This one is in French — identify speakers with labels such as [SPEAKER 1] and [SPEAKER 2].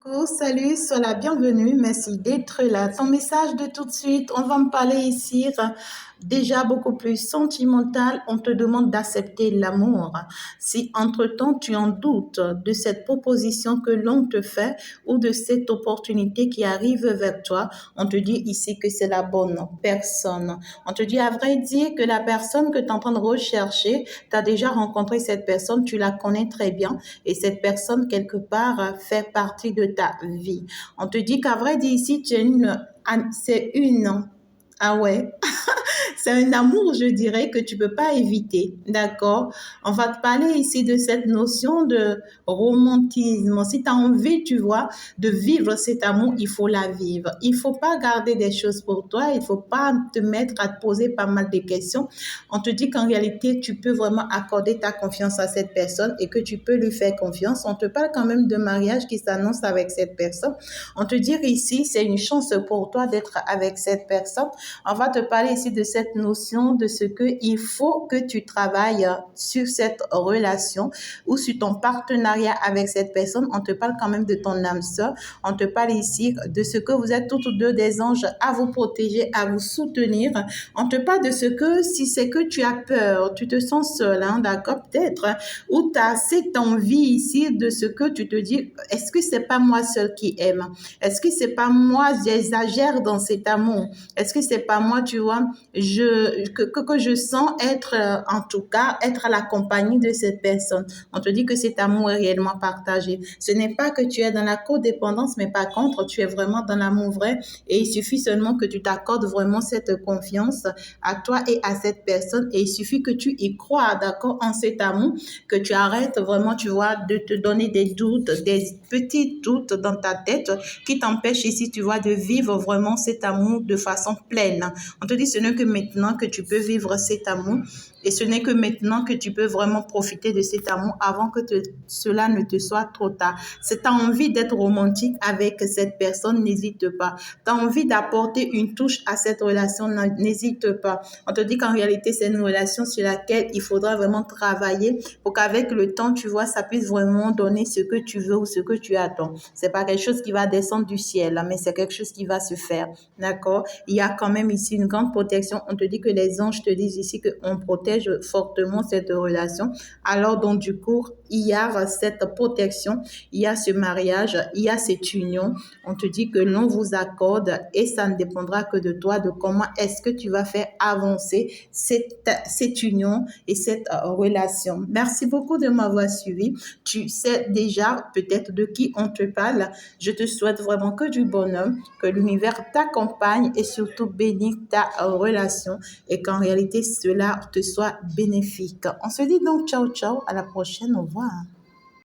[SPEAKER 1] Oh, salut, sois la bienvenue. Merci d'être là. Ton message de tout de suite, on va me parler ici déjà beaucoup plus sentimental. On te demande d'accepter l'amour. Si entre-temps tu en doutes de cette proposition que l'on te fait ou de cette opportunité qui arrive vers toi, on te dit ici que c'est la bonne personne. On te dit à vrai dire que la personne que tu es en train de rechercher, tu as déjà rencontré cette personne, tu la connais très bien et cette personne quelque part fait partie de ta vie. On te dit qu'à vrai dire ici, c'est une, ah ouais, c'est un amour, je dirais, que tu peux pas éviter. D'accord? On va te parler ici de cette notion de romantisme. Si tu as envie, tu vois, de vivre cet amour, il faut la vivre. Il faut pas garder des choses pour toi. Il faut pas te mettre à te poser pas mal de questions. On te dit qu'en réalité, tu peux vraiment accorder ta confiance à cette personne et que tu peux lui faire confiance. On te parle quand même de mariage qui s'annonce avec cette personne. On te dit ici, c'est une chance pour toi d'être avec cette personne. On va te parler ici de cette notion de ce que il faut que tu travailles sur cette relation ou sur ton partenariat avec cette personne. On te parle quand même de ton âme sœur. On te parle ici de ce que vous êtes toutes deux des anges à vous protéger, à vous soutenir. On te parle de ce que si c'est que tu as peur, tu te sens seul, hein, d'accord, peut-être, ou tu as cette envie ici de ce que tu te dis, est-ce que c'est pas moi seul qui aime? Est-ce que c'est pas moi, j'exagère dans cet amour? Est-ce que c'est pas moi, tu vois, que je sens être, en tout cas, être à la compagnie de cette personne. On te dit que cet amour est réellement partagé. Ce n'est pas que tu es dans la codépendance, mais par contre, tu es vraiment dans l'amour vrai et il suffit seulement que tu t'accordes vraiment cette confiance à toi et à cette personne et il suffit que tu y crois, d'accord, en cet amour, que tu arrêtes vraiment, tu vois, de te donner des doutes, des petits doutes dans ta tête qui t'empêchent ici, tu vois, de vivre vraiment cet amour de façon pleine. On te dit ce n'est que maintenant que tu peux vivre cet amour et ce n'est que maintenant que tu peux vraiment profiter de cet amour avant que cela ne te soit trop tard. Si tu as envie d'être romantique avec cette personne, n'hésite pas. Tu as envie d'apporter une touche à cette relation, n'hésite pas. On te dit qu'en réalité, c'est une relation sur laquelle il faudra vraiment travailler pour qu'avec le temps, tu vois, ça puisse vraiment donner ce que tu veux ou ce que tu attends. C'est pas quelque chose qui va descendre du ciel, mais c'est quelque chose qui va se faire. D'accord? Il y a quand même ici une grande protection. On te dit que les anges te disent ici qu'on protège fortement cette relation. Alors, donc, du coup, il y a cette protection, il y a ce mariage, il y a cette union. On te dit que l'on vous accorde et ça ne dépendra que de toi, de comment est-ce que tu vas faire avancer cette union et cette relation. Merci beaucoup de m'avoir suivi. Tu sais déjà peut-être de qui on te parle. Je te souhaite vraiment que du bonheur, que l'univers t'accompagne et surtout bénisse ta relation et qu'en réalité cela te soit bénéfique. On se dit donc ciao ciao, à la prochaine, au revoir.